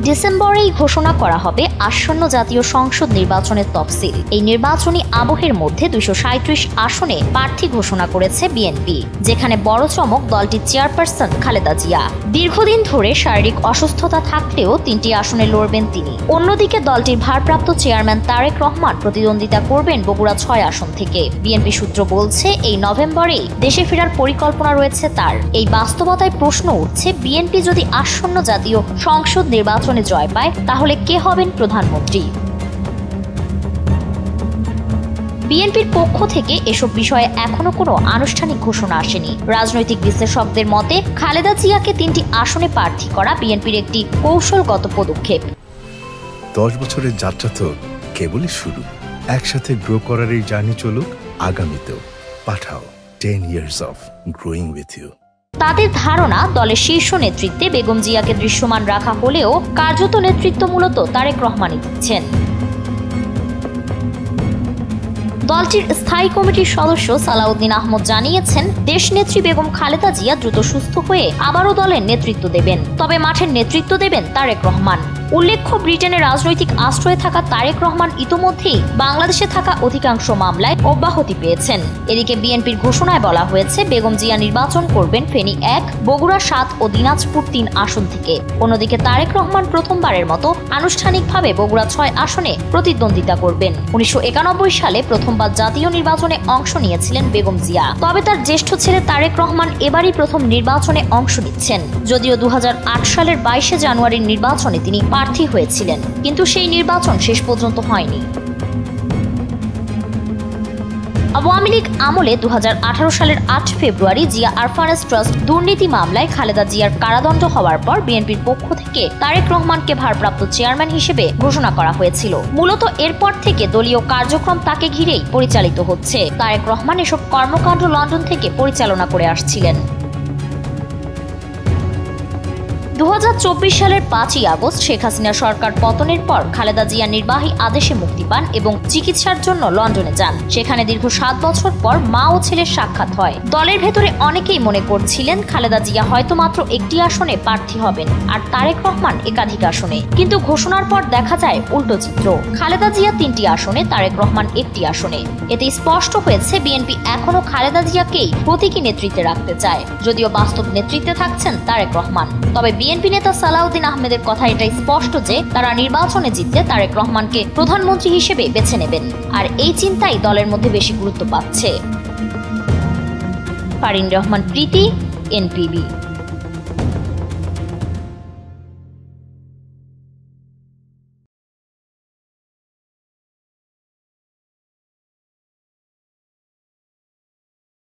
ডিসেম্বরেই ঘোষণা করা হবে আসন্ন জাতীয় সংসদ নির্বাচনের তফসিল। এই নির্বাচনী আবহের মধ্যে 237 আসনে প্রার্থী ঘোষণা করেছে বিএনপি, যেখানে বড় চমক দলটির চেয়ারপারসন খালেদা জিয়া। দীর্ঘদিন ধরে শারীরিক অসুস্থতা থাকলেও 3টি আসনে লড়বেন তিনি। অন্যদিকে দলটির ভারপ্রাপ্ত চেয়ারম্যান তারেক রহমান প্রতিদ্বন্দ্বিতা করবেন বগুড়া 6 আসন থেকে। বিএনপি সূত্র বলছে, এই নভেম্বরেই দেশে ফেরার পরিকল্পনা রয়েছে তার। এই বাস্তবতায় প্রশ্ন উঠছে, বিএনপি যদি আসন্ন জাতীয় সংসদ নির্বাচনে জয় পায়, তাহলে কে হবেন প্রধানমন্ত্রী? বিএনপির পক্ষ থেকে এসব বিষয়ে এখনো কোনো আনুষ্ঠানিক ঘোষণা আসেনি। রাজনৈতিক বিশ্লেষকদের মতে, খালেদা জিয়াকে 3টি আসনে প্রার্থী করা বিএনপির একটি কৌশলগত পদক্ষেপ। 10 বছরের যাত্রা তো কেবলই শুরু। একসাথে গ্রো করার এই জার্নি চলুক আগামীতেও। পাঠাও 10 years of growing with you। তাদের ধারণা, দলের শীর্ষ নেতৃত্বে বেগম জিয়াকে দৃশ্যমান রাখা হলেও কার্যত নেতৃত্ব মূলত তারেক রহমানই দিচ্ছেন। দলটির স্থায়ী কমিটির সদস্য সালাউদ্দিন আহমদ জানিয়েছেন, দেশনেত্রী বেগম খালেদা জিয়া দ্রুত সুস্থ হয়ে আবারও দলের নেতৃত্ব দেবেন, তবে মাঠের নেতৃত্ব দেবেন তারেক রহমান। উল্লেখ্য, ব্রিটেনের রাজনৈতিক আশ্রয়ে থাকা তারেক রহমান ইতোমধ্যেই বাংলাদেশে থাকা অধিকাংশ মামলায় অব্যাহতি পেয়েছেন। এদিকে বিএনপির ঘোষণায় বলা হয়েছে, বেগম জিয়া নির্বাচন করবেন ফেনী 1, বগুড়া 7 ও দিনাজপুর 3 আসন থেকে। অন্যদিকে তারেক রহমান প্রথমবারের মতো আনুষ্ঠানিকভাবে বগুড়া 6 আসনে প্রতিদ্বন্দ্বিতা করবেন। 1991 সালে প্রথমবার জাতীয় নির্বাচনে অংশ নিয়েছিলেন বেগম জিয়া, তবে তার জ্যেষ্ঠ ছেলে তারেক রহমান এবারই প্রথম নির্বাচনে অংশ নিচ্ছেন। যদিও 2008 সালের 22 জানুয়ারির নির্বাচনে তিনি প্রার্থী হয়েছিলেন, কিন্তু সেই নির্বাচন শেষ পর্যন্ত হয়নি। আওয়ামী লীগ আমলে 2018 সালের 8 ফেব্রুয়ারি জিয়া আরফানেজ ট্রাস্ট দুর্নীতি মামলায় খালেদা জিয়ার কারাদণ্ড হওয়ার পর বিএনপির পক্ষ থেকে তারেক রহমানকে ভারপ্রাপ্ত চেয়ারম্যান হিসেবে ঘোষণা করা হয়েছিল। মূলত এরপর থেকে দলীয় কার্যক্রম তাকে ঘিরেই পরিচালিত হচ্ছে। তারেক রহমান এসব কর্মকাণ্ড লন্ডন থেকে পরিচালনা করে আসছিলেন। 2024 সালের 5 আগস্ট শেখ হাসিনা সরকার পতনের পর খালেদা জিয়া নির্বাহী আদেশে মুক্তি পান এবং চিকিৎসার জন্য লন্ডনে যান। সেখানে দীর্ঘ 7 বছর পর মা ও ছেলের সাক্ষাৎ হয়। দলের ভেতরে অনেকেই মনে করছিলেন, খালেদা জিয়া হয়তো মাত্র একটি আসনে প্রার্থী হবেন আর তারেক রহমান একাধিক আসনে, কিন্তু ঘোষণার পর দেখা যায় উল্টো চিত্র। খালেদা জিয়া 3টি আসনে, তারেক রহমান 1টি আসনে। এতে স্পষ্ট হয়েছে, বিএনপি এখনো খালেদা জিয়াকেই প্রতীকী নেতৃত্বে রাখতে চায়, যদিও বাস্তব নেতৃত্বে থাকছেন তারেক রহমান। তবে বিএনপি নেতা সালাউদ্দিন আহমেদের কথা এটাই স্পষ্ট যে, তারা নির্বাচনে জিতলে তারেক রহমানকে প্রধানমন্ত্রী হিসেবে বেছে নেবেন, আর এই চিন্তাই দলের মধ্যে বেশি গুরুত্ব পাচ্ছে। ফারিন রহমান প্রীতি, এনপিবি।